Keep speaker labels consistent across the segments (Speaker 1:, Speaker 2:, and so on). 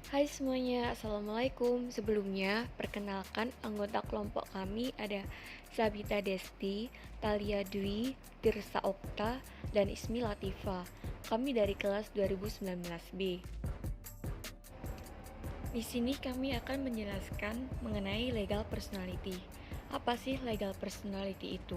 Speaker 1: Hai semuanya, Assalamualaikum. Sebelumnya, perkenalkan anggota kelompok kami ada Sabita Desti, Talia Dwi, Tirsa Okta, dan Ismi Latifa. Kami dari kelas 2019B. Di sini kami akan menjelaskan mengenai legal personality. Apa sih legal personality itu?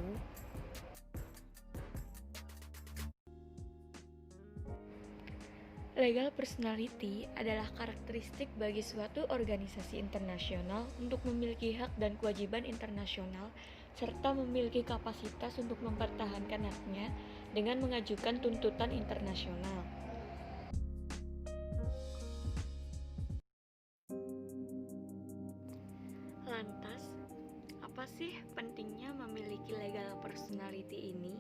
Speaker 1: Legal personality adalah karakteristik bagi suatu organisasi internasional untuk memiliki hak dan kewajiban internasional serta memiliki kapasitas untuk mempertahankan haknya dengan mengajukan tuntutan internasional. Lantas, apa sih pentingnya memiliki legal personality ini?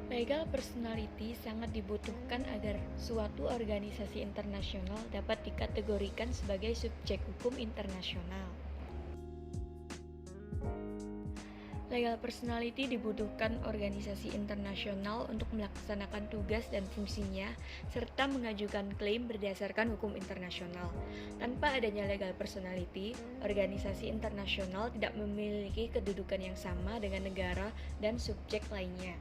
Speaker 1: Legal personality sangat dibutuhkan agar suatu organisasi internasional dapat dikategorikan sebagai subjek hukum internasional. Legal personality dibutuhkan organisasi internasional untuk melaksanakan tugas dan fungsinya serta mengajukan klaim berdasarkan hukum internasional. Tanpa adanya legal personality, organisasi internasional tidak memiliki kedudukan yang sama dengan negara dan subjek lainnya.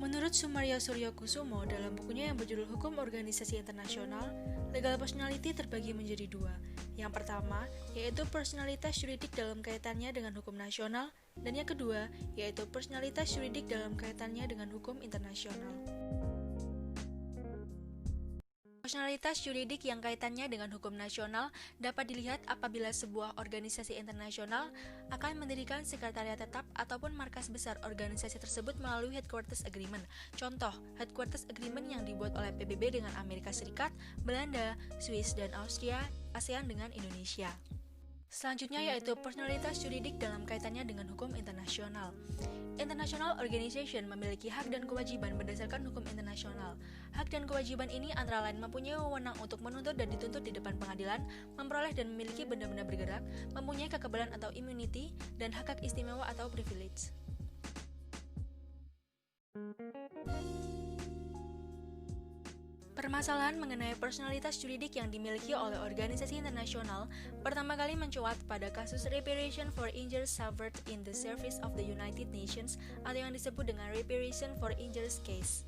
Speaker 2: Menurut Sumaryo Suryokusumo dalam bukunya yang berjudul Hukum Organisasi Internasional, legal personality terbagi menjadi dua. Yang pertama, yaitu personalitas yuridik dalam kaitannya dengan hukum nasional, dan yang kedua, yaitu personalitas yuridik dalam kaitannya dengan hukum internasional. Personalitas yuridik yang kaitannya dengan hukum nasional dapat dilihat apabila sebuah organisasi internasional akan mendirikan sekretariat tetap ataupun markas besar organisasi tersebut melalui Headquarters Agreement. Contoh, Headquarters Agreement yang dibuat oleh PBB dengan Amerika Serikat, Belanda, Swiss, dan Austria, ASEAN dengan Indonesia. Selanjutnya yaitu personalitas yuridik dalam kaitannya dengan hukum internasional. International Organization memiliki hak dan kewajiban berdasarkan hukum internasional. Hak dan kewajiban ini antara lain mempunyai wewenang untuk menuntut dan dituntut di depan pengadilan, memperoleh dan memiliki benda-benda bergerak, mempunyai kekebalan atau immunity, dan hak-hak istimewa atau privilege. Permasalahan mengenai personalitas juridik yang dimiliki oleh organisasi internasional pertama kali mencuat pada kasus Reparation for Injuries Suffered in the Service of the United Nations atau yang disebut dengan Reparation for Injuries Case.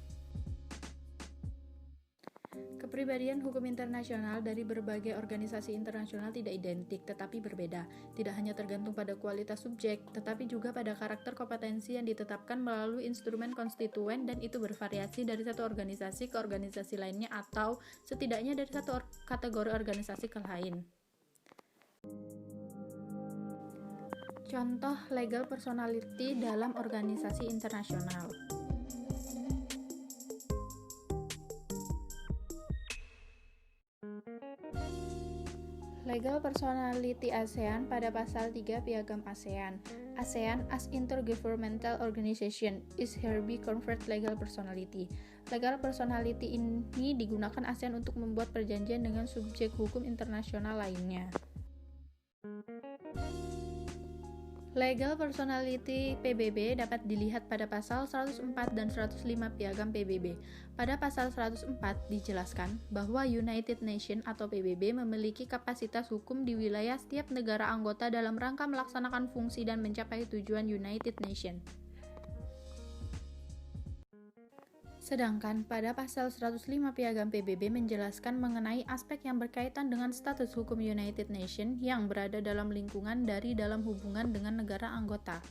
Speaker 3: Kepribadian hukum internasional dari berbagai organisasi internasional tidak identik, tetapi berbeda. Tidak hanya tergantung pada kualitas subjek, tetapi juga pada karakter kompetensi yang ditetapkan melalui instrumen konstituen, dan itu bervariasi dari satu organisasi ke organisasi lainnya atau setidaknya dari satu kategori organisasi ke lain. Contoh legal personality dalam organisasi internasional. Legal Personality ASEAN pada pasal 3 Piagam ASEAN. ASEAN as Intergovernmental Organization is hereby conferred legal personality. Legal personality ini digunakan ASEAN untuk membuat perjanjian dengan subjek hukum internasional lainnya. Legal personality PBB dapat dilihat pada pasal 104 dan 105 Piagam PBB. Pada pasal 104 dijelaskan bahwa United Nations atau PBB memiliki kapasitas hukum di wilayah setiap negara anggota dalam rangka melaksanakan fungsi dan mencapai tujuan United Nations. Sedangkan pada pasal 105 Piagam PBB menjelaskan mengenai aspek yang berkaitan dengan status hukum United Nations yang berada dalam lingkungan dari dalam hubungan dengan negara anggota.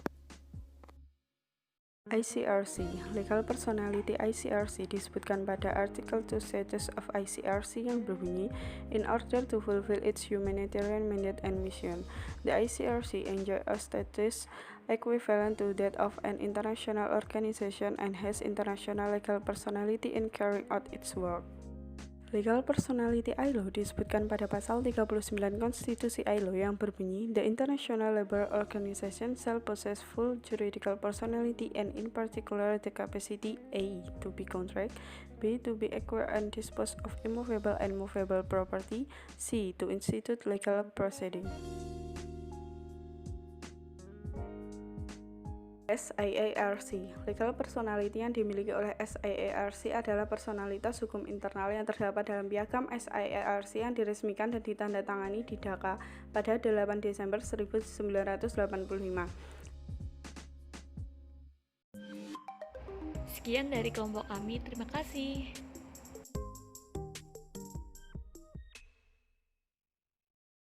Speaker 4: ICRC, Legal Personality ICRC disebutkan pada Artikel 2 Status of ICRC yang berbunyi, in order to fulfill its humanitarian mandate and mission, the ICRC enjoy a status equivalent to that of an international organization and has international legal personality in carrying out its work. Legal Personality ILO disebutkan pada pasal 39 Konstitusi ILO yang berbunyi, the International Labour Organization shall possess full juridical personality and in particular the capacity A. to be contract, B. to be acquire and dispose of immovable and movable property, C. to institute legal proceeding. SIARC. Legal personality yang dimiliki oleh SIARC adalah personalitas hukum internal yang terdapat dalam piagam SIARC yang diresmikan dan ditandatangani di Dhaka pada 8 Desember 1985.
Speaker 1: Sekian dari kelompok kami, terima kasih.